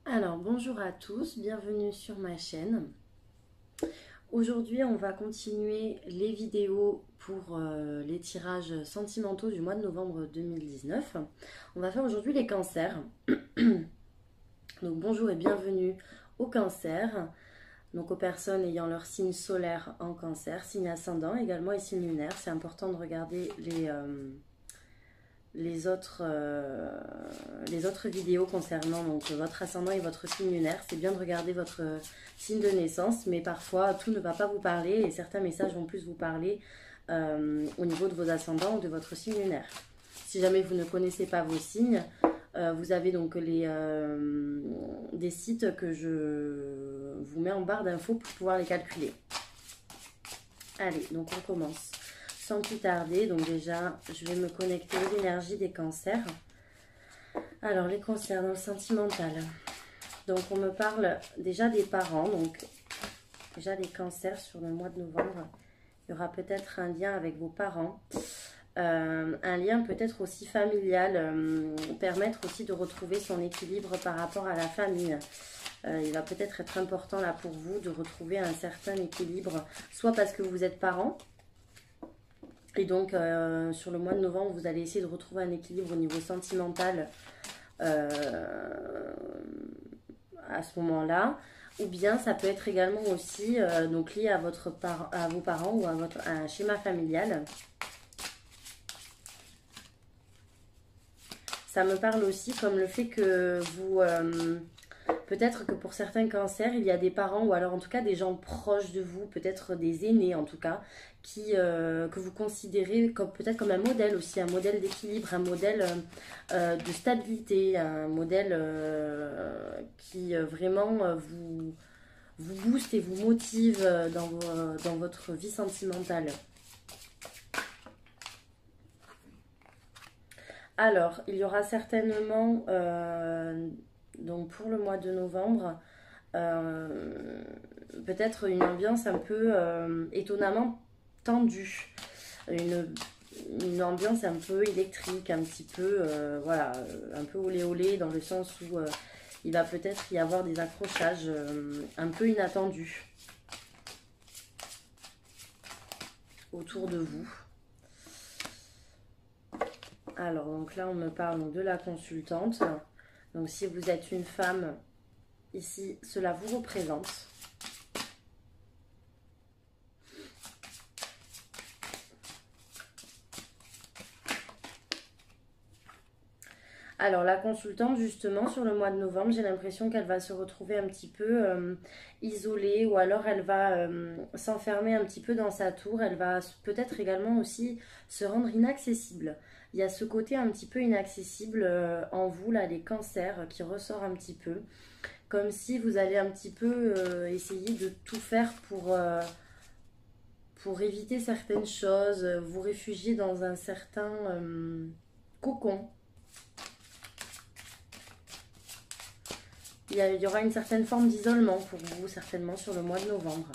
Alors bonjour à tous, bienvenue sur ma chaîne. Aujourd'hui on va continuer les vidéos pour les tirages sentimentaux du mois de novembre 2019. On va faire aujourd'hui les cancers. Donc bonjour et bienvenue aux cancers. Donc aux personnes ayant leur signe solaire en cancer, signe ascendant également et signe lunaire. C'est important de regarder les autres vidéos concernant donc, votre ascendant et votre signe lunaire. C'est bien de regarder votre signe de naissance, mais parfois tout ne va pas vous parler et certains messages vont plus vous parler au niveau de vos ascendants ou de votre signe lunaire. Si jamais vous ne connaissez pas vos signes, vous avez donc des sites que je vous mets en barre d'infos pour pouvoir les calculer. Allez, donc on commence. Sans plus tarder, donc déjà, je vais me connecter aux énergies des cancers. Alors, les cancers dans le sentimental. Donc, on me parle déjà des parents. Donc, déjà les cancers sur le mois de novembre. Il y aura peut-être un lien avec vos parents. Un lien peut-être aussi familial. Permettre aussi de retrouver son équilibre par rapport à la famille. Il va peut-être être important là pour vous de retrouver un certain équilibre. Soit parce que vous êtes parents. Et donc, sur le mois de novembre, vous allez essayer de retrouver un équilibre au niveau sentimental à ce moment-là. Ou bien, ça peut être également aussi donc lié à, à vos parents ou à un schéma familial. Ça me parle aussi comme le fait que vous... peut-être que pour certains cancers, il y a des parents ou alors en tout cas des gens proches de vous, peut-être des aînés en tout cas, que vous considérez comme peut-être comme un modèle aussi, un modèle d'équilibre, un modèle de stabilité, un modèle qui vraiment vous booste et vous motive dans votre vie sentimentale. Alors, il y aura certainement, donc pour le mois de novembre, peut-être une ambiance un peu étonnamment tendue. Une ambiance un peu électrique, un petit peu, voilà, un peu olé olé dans le sens où il va peut-être y avoir des accrochages un peu inattendus autour de vous. Alors, donc là, on me parle donc, de la consultante. Donc, si vous êtes une femme, ici, cela vous représente. Alors, la consultante, justement, sur le mois de novembre, j'ai l'impression qu'elle va se retrouver un petit peu isolée ou alors elle va s'enfermer un petit peu dans sa tour. Elle va peut-être également aussi se rendre inaccessible. Il y a ce côté un petit peu inaccessible en vous, là, les cancers, qui ressort un petit peu. Comme si vous allez un petit peu essayer de tout faire pour éviter certaines choses, vous réfugier dans un certain cocon. Il y aura une certaine forme d'isolement pour vous, certainement, sur le mois de novembre.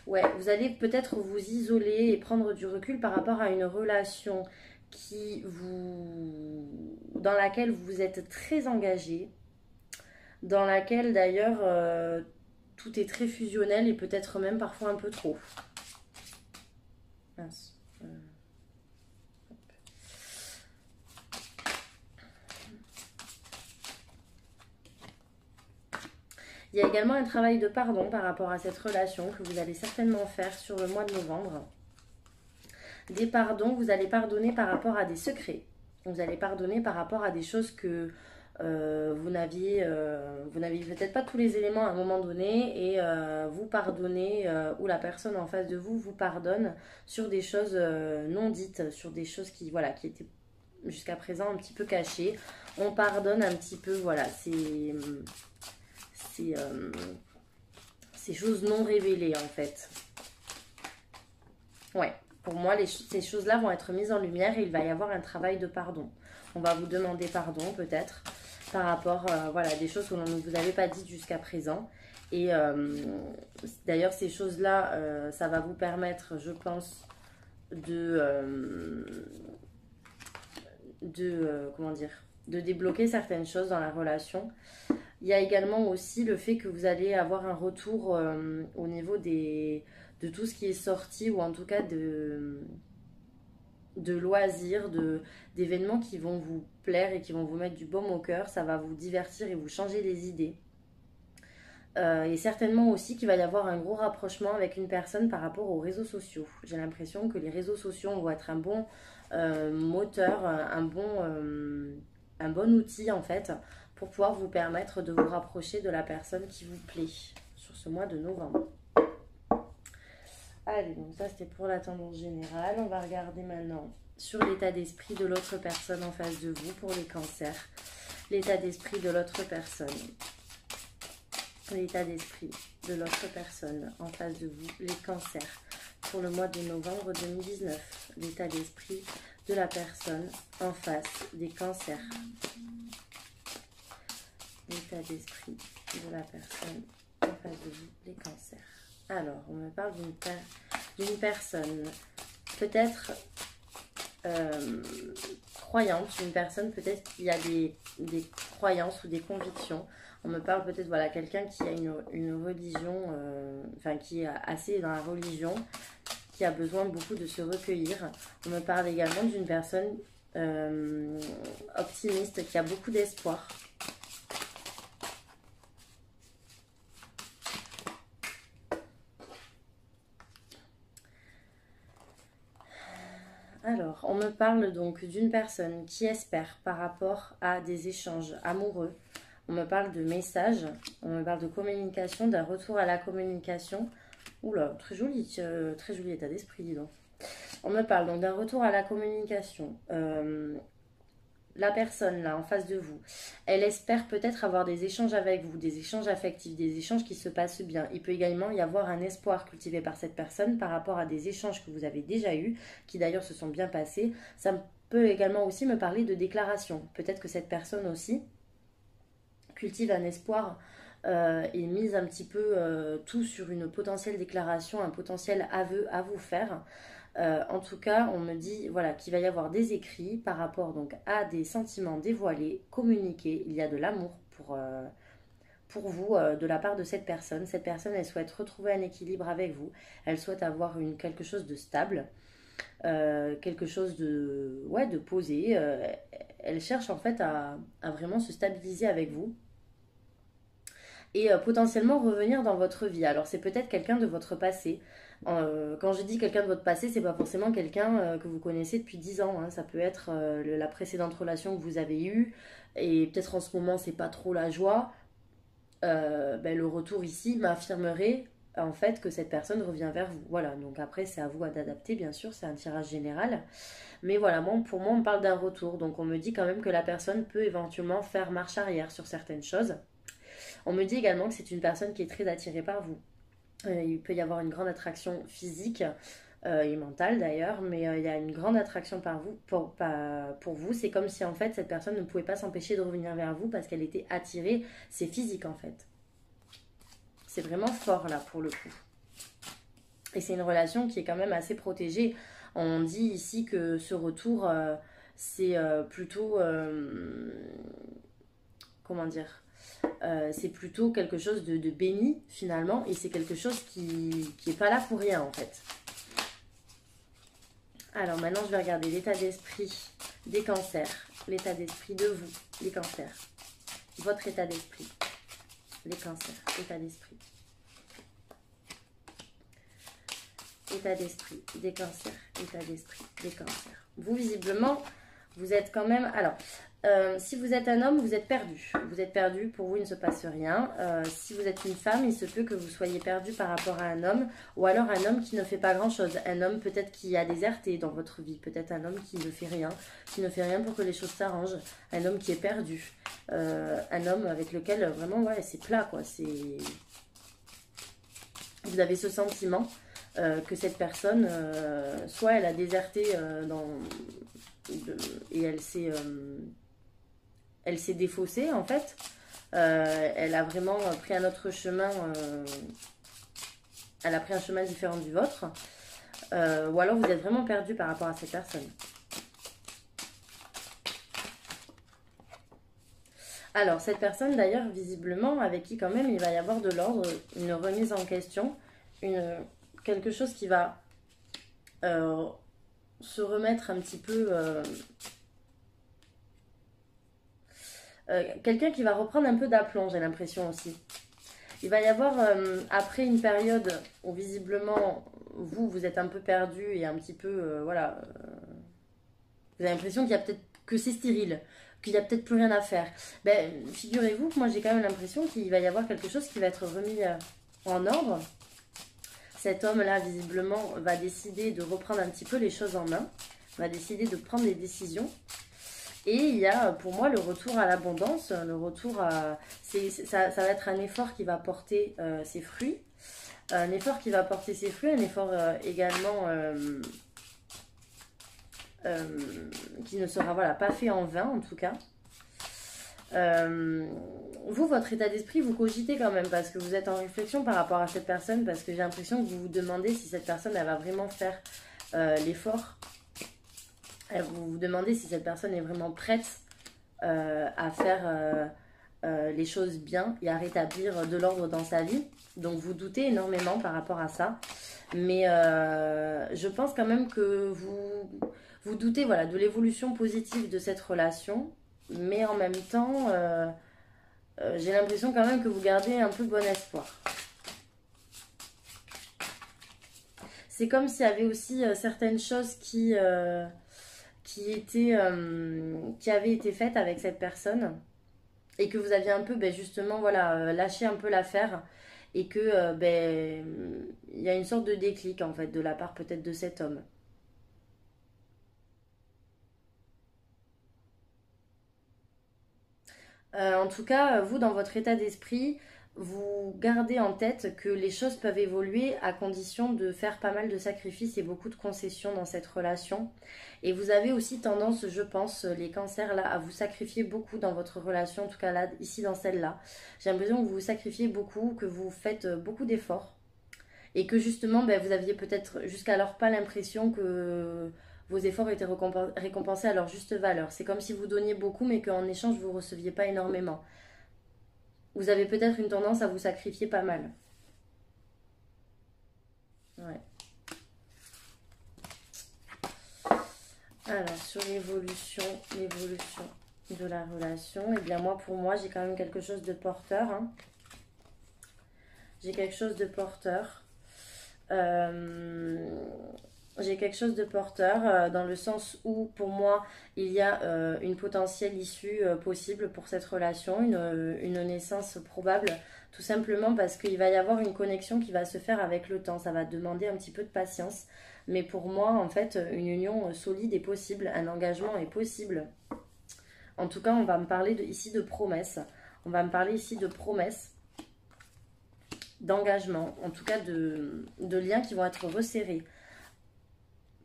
Ouais, vous allez peut-être vous isoler et prendre du recul par rapport à une relation dans laquelle vous êtes très engagé, dans laquelle d'ailleurs tout est très fusionnel et peut-être même parfois un peu trop. Mince. Il y a également un travail de pardon par rapport à cette relation que vous allez certainement faire sur le mois de novembre. Des pardons, vous allez pardonner par rapport à des secrets. Vous allez pardonner par rapport à des choses que vous n'aviez peut-être pas tous les éléments à un moment donné et vous pardonnez ou la personne en face de vous vous pardonne sur des choses non dites, sur des choses qui étaient jusqu'à présent un petit peu cachées. On pardonne un petit peu, voilà, ces choses non révélées en fait. Ouais, pour moi ces choses-là vont être mises en lumière et il va y avoir un travail de pardon. On va vous demander pardon peut-être. par rapport voilà, des choses que l'on ne vous avait pas dites jusqu'à présent. Et d'ailleurs, ces choses-là, ça va vous permettre, je pense, comment dire, de débloquer certaines choses dans la relation. Il y a également aussi le fait que vous allez avoir un retour au niveau de tout ce qui est sorti, ou en tout cas de loisirs, d'événements qui vont vous plaire et qui vont vous mettre du baume au cœur. Ça va vous divertir et vous changer les idées. Et certainement aussi qu'il va y avoir un gros rapprochement avec une personne par rapport aux réseaux sociaux. J'ai l'impression que les réseaux sociaux vont être un bon moteur, un bon outil en fait, pour pouvoir vous permettre de vous rapprocher de la personne qui vous plaît sur ce mois de novembre. Allez, donc ça c'était pour la tendance générale. On va regarder maintenant sur l'état d'esprit de l'autre personne en face de vous pour les cancers. L'état d'esprit de l'autre personne. L'état d'esprit de l'autre personne en face de vous, les cancers, pour le mois de novembre 2019. L'état d'esprit de la personne en face des cancers. L'état d'esprit de la personne en face de vous, les cancers. Alors, on me parle d'une personne peut-être croyante, une personne peut-être qui a des croyances ou des convictions. On me parle peut-être, voilà, quelqu'un qui a une religion, enfin qui est assez dans la religion, qui a besoin beaucoup de se recueillir. On me parle également d'une personne optimiste, qui a beaucoup d'espoir. Alors, on me parle donc d'une personne qui espère par rapport à des échanges amoureux. On me parle de messages, on me parle de communication, d'un retour à la communication. Oula, très joli état d'esprit, dis donc. On me parle donc d'un retour à la communication. La personne là en face de vous, elle espère peut-être avoir des échanges avec vous, des échanges affectifs, des échanges qui se passent bien. Il peut également y avoir un espoir cultivé par cette personne par rapport à des échanges que vous avez déjà eus, qui d'ailleurs se sont bien passés. Ça peut également aussi me parler de déclaration. Peut-être que cette personne aussi cultive un espoir et mise un petit peu tout sur une potentielle déclaration, un potentiel aveu à vous faire. En tout cas, on me dit voilà, qu'il va y avoir des écrits par rapport donc à des sentiments dévoilés, communiqués. Il y a de l'amour pour vous de la part de cette personne. Cette personne, elle souhaite retrouver un équilibre avec vous. Elle souhaite avoir quelque chose de stable, quelque chose de posé. Elle cherche en fait à vraiment se stabiliser avec vous. Et potentiellement revenir dans votre vie. Alors c'est peut-être quelqu'un de votre passé. Quand je dis quelqu'un de votre passé, c'est pas forcément quelqu'un que vous connaissez depuis 10 ans. Hein. Ça peut être la précédente relation que vous avez eue, et peut-être en ce moment c'est pas trop la joie. Le retour ici m'affirmerait en fait que cette personne revient vers vous. Voilà, donc après c'est à vous d'adapter, bien sûr, c'est un tirage général. Mais voilà, pour moi on parle d'un retour, donc on me dit quand même que la personne peut éventuellement faire marche arrière sur certaines choses. On me dit également que c'est une personne qui est très attirée par vous. Il peut y avoir une grande attraction physique et mentale d'ailleurs, mais il y a une grande attraction pour vous. C'est comme si en fait cette personne ne pouvait pas s'empêcher de revenir vers vous parce qu'elle était attirée. C'est physique en fait. C'est vraiment fort là pour le coup. Et c'est une relation qui est quand même assez protégée. On dit ici que ce retour, c'est plutôt... comment dire, c'est plutôt quelque chose de béni finalement, et c'est quelque chose qui est pas là pour rien en fait. Alors maintenant je vais regarder l'état d'esprit des cancers, l'état d'esprit de vous, les cancers, votre état d'esprit, les cancers, état d'esprit des cancers, état d'esprit des cancers. Vous visiblement vous êtes quand même... Alors, si vous êtes un homme, vous êtes perdu. Vous êtes perdu, pour vous, il ne se passe rien. Si vous êtes une femme, il se peut que vous soyez perdu par rapport à un homme, ou alors un homme qui ne fait pas grand-chose. Un homme peut-être qui a déserté dans votre vie. Peut-être un homme qui ne fait rien pour que les choses s'arrangent. Un homme qui est perdu. Un homme avec lequel, vraiment, ouais, c'est plat, quoi. Vous avez ce sentiment que cette personne, soit elle a déserté et elle elle s'est défaussée en fait. Elle a vraiment pris un autre chemin. Elle a pris un chemin différent du vôtre. Ou alors vous êtes vraiment perdu par rapport à cette personne. Alors, cette personne, d'ailleurs, visiblement, avec qui quand même il va y avoir de l'ordre, une remise en question, quelque chose qui va se remettre un petit peu... quelqu'un qui va reprendre un peu d'aplomb, j'ai l'impression aussi. Il va y avoir, après une période où visiblement, vous êtes un peu perdu et un petit peu, voilà, vous avez l'impression qu'il y a peut-être que c'est stérile, qu'il n'y a peut-être plus rien à faire. Ben, figurez-vous que moi j'ai quand même l'impression qu'il va y avoir quelque chose qui va être remis en ordre. Cet homme-là, visiblement, va décider de reprendre un petit peu les choses en main, va décider de prendre des décisions. Et il y a pour moi le retour à l'abondance, le retour à... ça va être un effort qui va porter ses fruits. Un effort qui va porter ses fruits, un effort également qui ne sera voilà, pas fait en vain en tout cas. Vous, votre état d'esprit, vous cogitez quand même parce que vous êtes en réflexion par rapport à cette personne, parce que j'ai l'impression que vous vous demandez si cette personne elle va vraiment faire l'effort. Vous vous demandez si cette personne est vraiment prête à faire les choses bien et à rétablir de l'ordre dans sa vie. Donc vous doutez énormément par rapport à ça. Mais je pense quand même que vous doutez voilà, de l'évolution positive de cette relation. Mais en même temps, j'ai l'impression quand même que vous gardez un peu bon espoir. C'est comme s'il y avait aussi certaines choses qui avaient été faites avec cette personne et que vous aviez un peu justement voilà, lâché un peu l'affaire et que il y a une sorte de déclic en fait de la part peut-être de cet homme. En tout cas, vous, dans votre état d'esprit, vous gardez en tête que les choses peuvent évoluer à condition de faire pas mal de sacrifices et beaucoup de concessions dans cette relation. Et vous avez aussi tendance, je pense, les cancers là, à vous sacrifier beaucoup dans votre relation, en tout cas là, ici dans celle-là. J'ai l'impression que vous vous sacrifiez beaucoup, que vous faites beaucoup d'efforts. Et que justement, vous aviez peut-être jusqu'alors pas l'impression que vos efforts étaient récompensés à leur juste valeur. C'est comme si vous donniez beaucoup, mais qu'en échange, vous ne receviez pas énormément. Vous avez peut-être une tendance à vous sacrifier pas mal. Ouais. Alors, sur l'évolution de la relation, eh bien moi, pour moi, j'ai quand même quelque chose de porteur. Hein. J'ai quelque chose de porteur. J'ai quelque chose de porteur dans le sens où pour moi il y a une potentielle issue possible pour cette relation, une naissance probable, tout simplement parce qu'il va y avoir une connexion qui va se faire avec le temps. Ça va demander un petit peu de patience, mais pour moi en fait une union solide est possible, un engagement est possible. En tout cas on va me parler ici de promesses, on va me parler ici de promesses, d'engagement, en tout cas de liens qui vont être resserrés.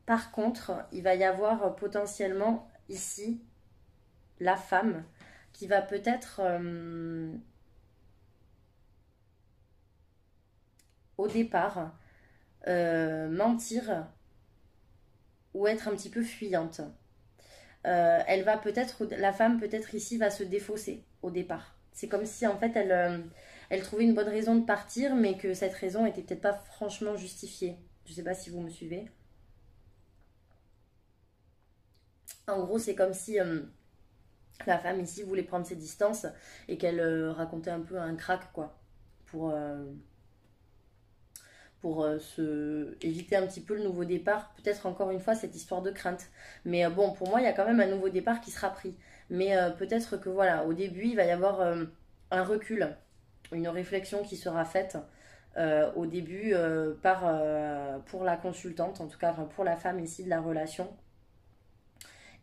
Par contre, il va y avoir potentiellement ici la femme qui va peut-être au départ mentir ou être un petit peu fuyante. Elle va peut-être, la femme peut-être ici va se défausser au départ. C'est comme si en fait elle trouvait une bonne raison de partir, mais que cette raison était peut-être pas franchement justifiée. Je ne sais pas si vous me suivez. En gros, c'est comme si la femme ici voulait prendre ses distances et qu'elle racontait un peu un crack, quoi. Pour éviter un petit peu le nouveau départ. Peut-être encore une fois cette histoire de crainte. Mais bon, pour moi, il y a quand même un nouveau départ qui sera pris. Mais peut-être que voilà, au début, il va y avoir un recul, une réflexion qui sera faite au début pour la consultante, en tout cas pour la femme ici de la relation.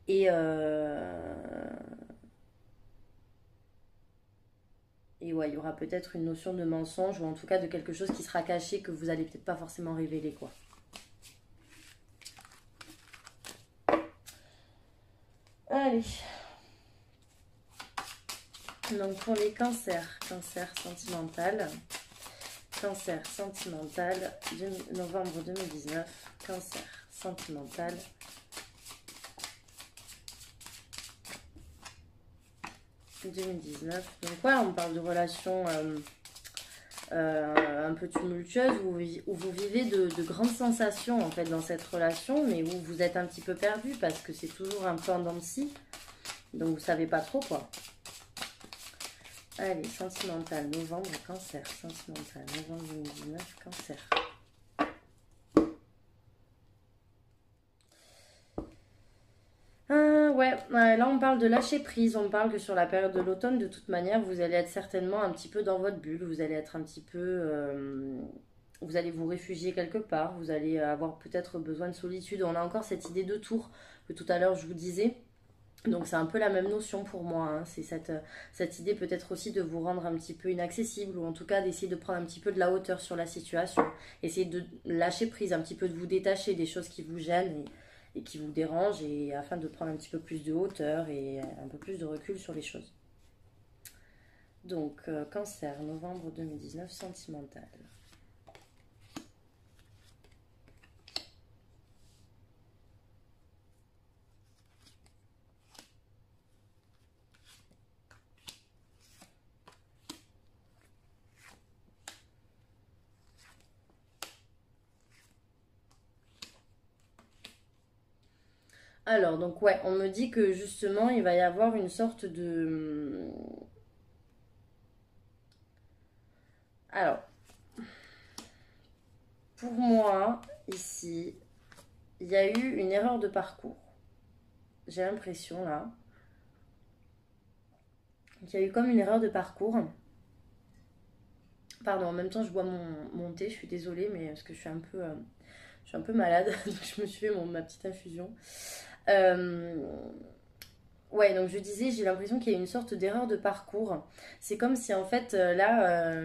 Et ouais, il y aura peut-être une notion de mensonge ou en tout cas de quelque chose qui sera caché que vous allez peut-être pas forcément révéler, quoi. Allez. Donc pour les cancers, cancer sentimental, novembre 2019, cancer sentimental. « 2019. Donc ouais, on parle de relations un peu tumultueuses où vous vivez de grandes sensations en fait dans cette relation, mais où vous êtes un petit peu perdu parce que c'est toujours un peu en dents de scie. Donc vous savez pas trop quoi. Allez, sentimental, novembre, cancer, sentimental, novembre 2019, cancer. Ouais, là on parle de lâcher prise, on parle que sur la période de l'automne, de toute manière, vous allez être certainement un petit peu dans votre bulle, vous allez être un petit peu... vous allez vous réfugier quelque part, vous allez avoir peut-être besoin de solitude. On a encore cette idée de tour que tout à l'heure je vous disais. Donc c'est un peu la même notion pour moi, hein. C'est cette idée peut-être aussi de vous rendre un petit peu inaccessible ou en tout cas d'essayer de prendre un petit peu de la hauteur sur la situation. Essayer de lâcher prise, un petit peu de vous détacher des choses qui vous gênent et qui vous dérangent et afin de prendre un petit peu plus de hauteur et un peu plus de recul sur les choses. Donc cancer, novembre 2019, sentimental. Alors, donc ouais, on me dit que justement, il va y avoir une sorte de... Alors, pour moi, ici, il y a eu une erreur de parcours. J'ai l'impression, là, qu'il y a eu comme une erreur de parcours. Pardon, en même temps, je bois mon thé, je suis désolée, mais parce que je suis un peu malade, donc je me suis fait ma petite infusion. Ouais, donc je disais, j'ai l'impression qu'il y a une sorte d'erreur de parcours. C'est comme si en fait, là,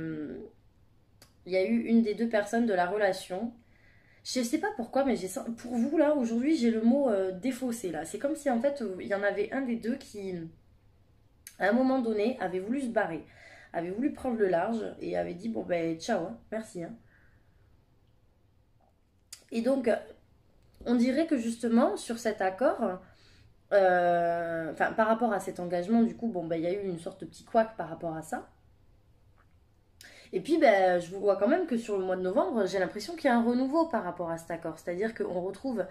il y a eu une des deux personnes de la relation. Je sais pas pourquoi, mais pour vous, là, aujourd'hui, j'ai le mot défaussé, là. C'est comme si en fait, il y en avait un des deux qui, à un moment donné, avait voulu se barrer, avait voulu prendre le large et avait dit, bon ben, ciao, hein, merci, hein. Et donc, on dirait que justement, sur cet accord, enfin, par rapport à cet engagement, du coup, bon, ben, il y a eu une sorte de petit couac par rapport à ça. Et puis, ben, je vous vois quand même que sur le mois de novembre, j'ai l'impression qu'il y a un renouveau par rapport à cet accord. C'est-à-dire qu'on retrouve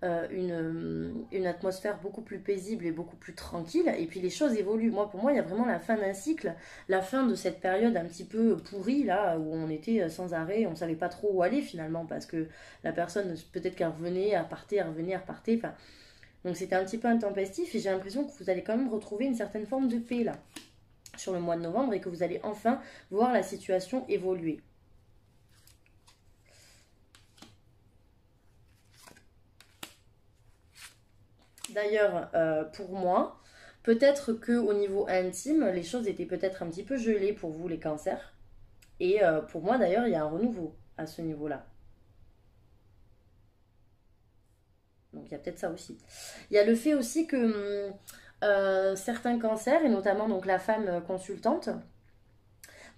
une atmosphère beaucoup plus paisible et beaucoup plus tranquille. Et puis, les choses évoluent. Moi, pour moi, il y a vraiment la fin d'un cycle, la fin de cette période un petit peu pourrie, là, où on était sans arrêt, on ne savait pas trop où aller finalement, parce que la personne, peut-être qu'elle revenait, elle partait, elle revenait, elle repartait. Enfin, donc, c'était un petit peu intempestif. Et j'ai l'impression que vous allez quand même retrouver une certaine forme de paix, là, sur le mois de novembre et que vous allez enfin voir la situation évoluer. D'ailleurs, pour moi, peut-être que au niveau intime, les choses étaient peut-être un petit peu gelées pour vous les cancers. Et pour moi d'ailleurs, il y a un renouveau à ce niveau-là. Donc il y a peut-être ça aussi. Il y a le fait aussi que certains cancers, et notamment donc la femme consultante,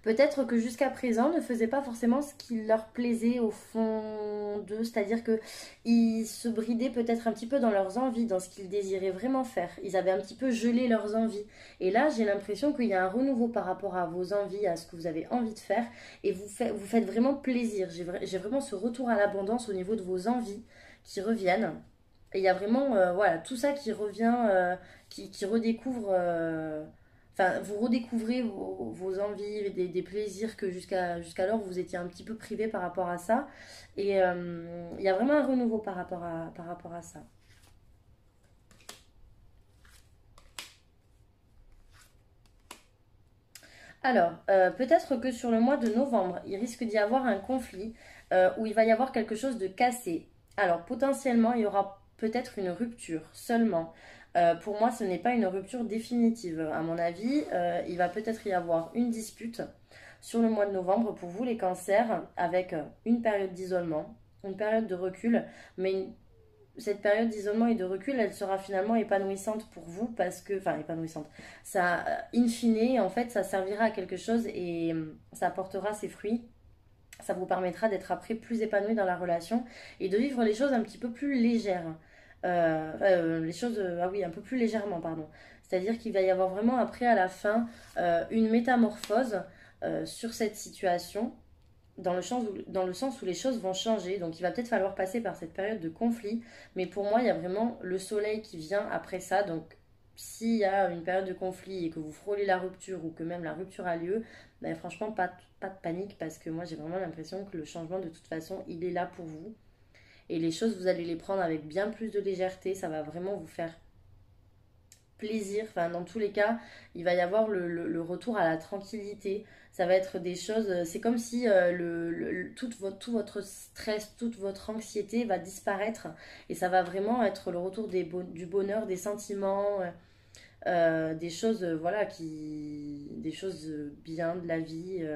peut-être que jusqu'à présent ne faisaient pas forcément ce qui leur plaisait au fond d'eux, c'est-à-dire que ils se bridaient peut-être un petit peu dans leurs envies, dans ce qu'ils désiraient vraiment faire. Ils avaient un petit peu gelé leurs envies. Et là, j'ai l'impression qu'il y a un renouveau par rapport à vos envies, à ce que vous avez envie de faire, et vous faites vraiment plaisir. J'ai vraiment ce retour à l'abondance au niveau de vos envies qui reviennent. Et il y a vraiment voilà, tout ça qui revient, qui redécouvre... Enfin, vous redécouvrez vos envies, des plaisirs que jusqu'alors vous étiez un petit peu privé par rapport à ça. Et il y a vraiment un renouveau par rapport à ça. Alors, peut-être que sur le mois de novembre, il risque d'y avoir un conflit où il va y avoir quelque chose de cassé. Alors, potentiellement, il y aura peut-être une rupture seulement. Pour moi, ce n'est pas une rupture définitive. À mon avis, il va peut-être y avoir une dispute sur le mois de novembre pour vous, les cancers, avec une période d'isolement, une période de recul, mais cette période d'isolement et de recul, elle sera finalement épanouissante pour vous parce que, enfin épanouissante, ça, in fine, en fait, ça servira à quelque chose et ça apportera ses fruits. Ça vous permettra d'être après plus épanoui dans la relation et de vivre les choses un petit peu plus légères. Les choses, ah oui, un peu plus légèrement, pardon. C'est-à-dire qu'il va y avoir vraiment après, à la fin, une métamorphose sur cette situation dans le sens où les choses vont changer. Donc il va peut-être falloir passer par cette période de conflit. Mais pour moi, il y a vraiment le soleil qui vient après ça. Donc s'il y a une période de conflit et que vous frôlez la rupture ou que même la rupture a lieu, ben, franchement, pas de panique parce que moi j'ai vraiment l'impression que le changement de toute façon, il est là pour vous. Et les choses, vous allez les prendre avec bien plus de légèreté. Ça va vraiment vous faire plaisir. Enfin, dans tous les cas, il va y avoir le retour à la tranquillité. Ça va être des choses. C'est comme si tout votre stress, toute votre anxiété va disparaître. Et ça va vraiment être le retour du bonheur, des sentiments, des choses, voilà, des choses bien de la vie,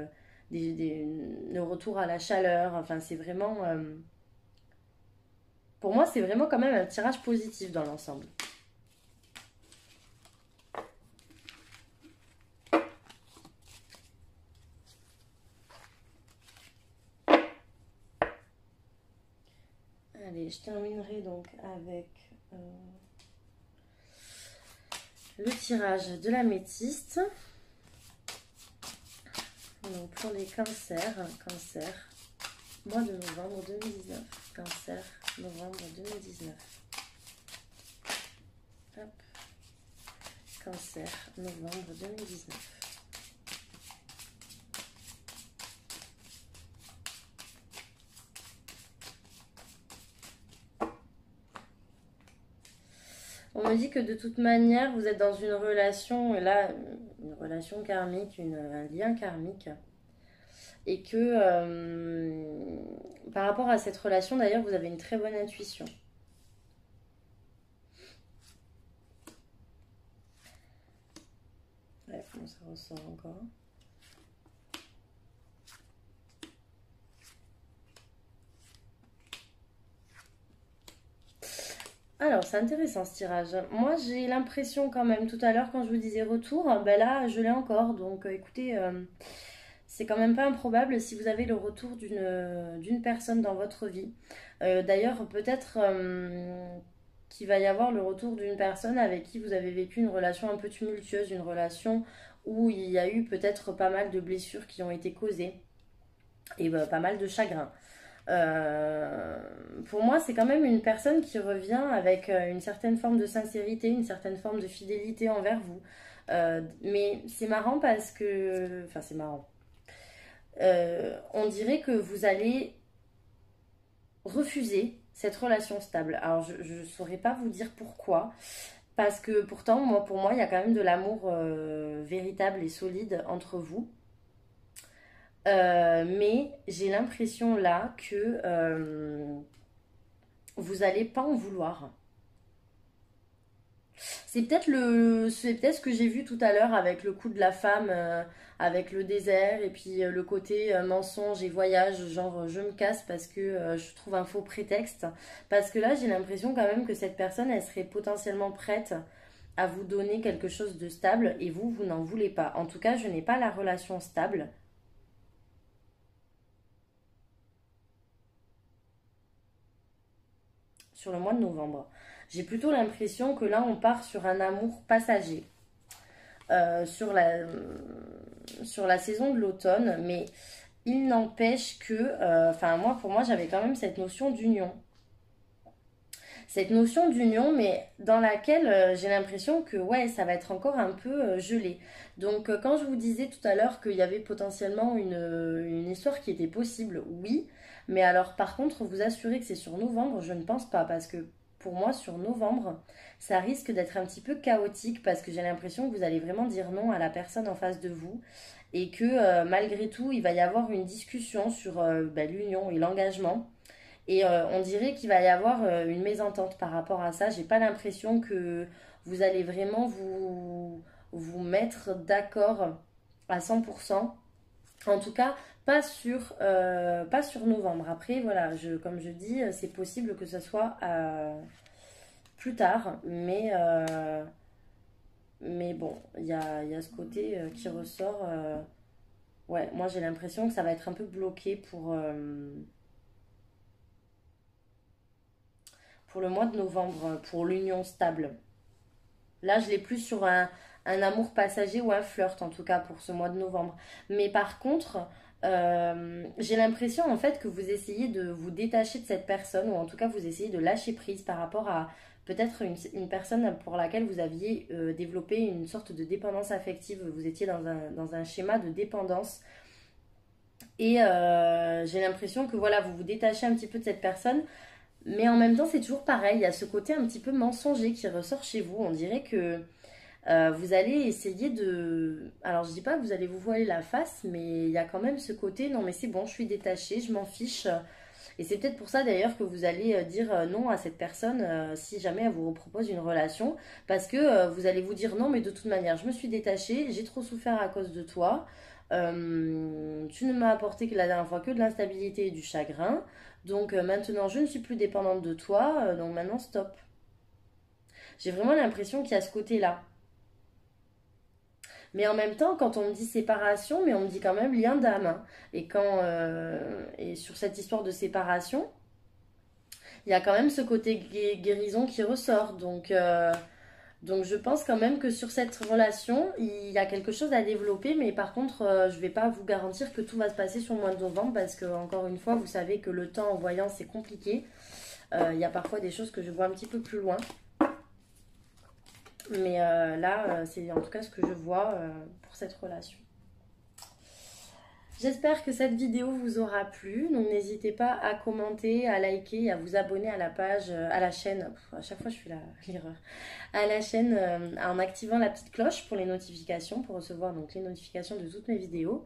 le retour à la chaleur. Enfin, c'est vraiment. Pour moi, c'est vraiment quand même un tirage positif dans l'ensemble. Allez, je terminerai donc avec le tirage de l'améthyste. Donc pour les cancers, mois de novembre 2019. Cancer, novembre 2019. Hop. Cancer, novembre 2019. On me dit que de toute manière, vous êtes dans une relation, et là, une relation karmique, un lien karmique. Et que par rapport à cette relation, d'ailleurs, vous avez une très bonne intuition. Ouais, comment ça ressort encore? Alors, c'est intéressant ce tirage. Moi, j'ai l'impression quand même, tout à l'heure, quand je vous disais retour, ben là, je l'ai encore. Donc, écoutez, c'est quand même pas improbable si vous avez le retour d'une personne dans votre vie. D'ailleurs, peut-être qu'il va y avoir le retour d'une personne avec qui vous avez vécu une relation un peu tumultueuse, une relation où il y a eu peut-être pas mal de blessures qui ont été causées et pas mal de chagrin. Euh, pour moi, c'est quand même une personne qui revient avec une certaine forme de sincérité, une certaine forme de fidélité envers vous. Mais c'est marrant parce que... Enfin, c'est marrant. On dirait que vous allez refuser cette relation stable. Alors, je ne saurais pas vous dire pourquoi. Parce que pourtant, moi, pour moi, il y a quand même de l'amour véritable et solide entre vous. Mais j'ai l'impression là que vous n'allez pas en vouloir. C'est peut-être ce que j'ai vu tout à l'heure avec le coup de la femme, avec le désert et puis le côté mensonge et voyage, genre je me casse parce que je trouve un faux prétexte. Parce que là, j'ai l'impression quand même que cette personne, elle serait potentiellement prête à vous donner quelque chose de stable et vous n'en voulez pas. En tout cas, je n'ai pas la relation stable sur le mois de novembre. J'ai plutôt l'impression que là, on part sur un amour passager, euh, sur, la, sur la saison de l'automne, mais il n'empêche que, enfin, moi, pour moi, j'avais quand même cette notion d'union. Cette notion d'union, mais dans laquelle j'ai l'impression que, ouais, ça va être encore un peu gelé. Donc, quand je vous disais tout à l'heure qu'il y avait potentiellement une histoire qui était possible, oui, mais alors, par contre, vous assurez que c'est sur novembre, je ne pense pas, parce que pour moi, sur novembre, ça risque d'être un petit peu chaotique, parce que j'ai l'impression que vous allez vraiment dire non à la personne en face de vous, et que malgré tout, il va y avoir une discussion sur l'union et l'engagement. Et on dirait qu'il va y avoir une mésentente par rapport à ça. J'ai pas l'impression que vous allez vraiment vous mettre d'accord à 100%. En tout cas, Pas sur novembre. Après, voilà, comme je dis, c'est possible que ça soit plus tard, mais bon, il y a ce côté qui ressort. Ouais, moi j'ai l'impression que ça va être un peu bloqué pour le mois de novembre, pour l'union stable. Là, je l'ai plus sur un amour passager ou un flirt, en tout cas pour ce mois de novembre. Mais par contre, j'ai l'impression en fait que vous essayez de vous détacher de cette personne, ou en tout cas vous essayez de lâcher prise par rapport à peut-être une personne pour laquelle vous aviez développé une sorte de dépendance affective. Vous étiez dans un schéma de dépendance. Et j'ai l'impression que voilà, vous vous détachez un petit peu de cette personne. Mais en même temps, c'est toujours pareil. Il y a ce côté un petit peu mensonger qui ressort chez vous. On dirait que vous allez essayer de... Alors, je dis pas que vous allez vous voiler la face, mais il y a quand même ce côté, non mais c'est bon, je suis détachée, je m'en fiche. Et c'est peut-être pour ça d'ailleurs que vous allez dire non à cette personne si jamais elle vous propose une relation. Parce que vous allez vous dire non, mais de toute manière, je me suis détachée, j'ai trop souffert à cause de toi. Tu ne m'as apporté que la dernière fois que de l'instabilité et du chagrin. Donc maintenant, je ne suis plus dépendante de toi. Donc maintenant, stop. J'ai vraiment l'impression qu'il y a ce côté-là. Mais en même temps, quand on me dit séparation, mais on me dit quand même lien d'âme, hein. Et sur cette histoire de séparation, il y a quand même ce côté guérison qui ressort. Donc je pense quand même que sur cette relation, il y a quelque chose à développer, mais par contre, je ne vais pas vous garantir que tout va se passer sur le mois de novembre, parce que encore une fois, vous savez que le temps en voyant, c'est compliqué. Il y a parfois des choses que je vois un petit peu plus loin. Mais là, c'est en tout cas ce que je vois pour cette relation. J'espère que cette vidéo vous aura plu. Donc n'hésitez pas à commenter, à liker, à vous abonner à la page, à la chaîne. À chaque fois je fais l'erreur. À la chaîne en activant la petite cloche pour les notifications, pour recevoir donc les notifications de toutes mes vidéos.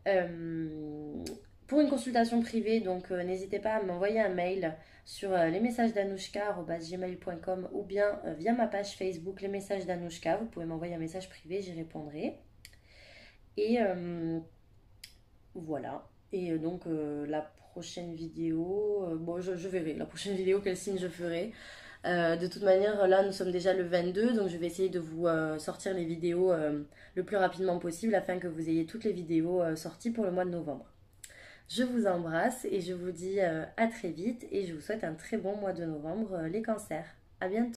Pour une consultation privée, donc n'hésitez pas à m'envoyer un mail sur les messages d'Anouchka@gmail.com ou bien via ma page Facebook les messages d'Anouchka. Vous pouvez m'envoyer un message privé, j'y répondrai. Et voilà. Et donc la prochaine vidéo, bon je verrai la prochaine vidéo quel signe je ferai. De toute manière, là nous sommes déjà le 22, donc je vais essayer de vous sortir les vidéos le plus rapidement possible afin que vous ayez toutes les vidéos sorties pour le mois de novembre. Je vous embrasse et je vous dis à très vite et je vous souhaite un très bon mois de novembre, les cancers. À bientôt.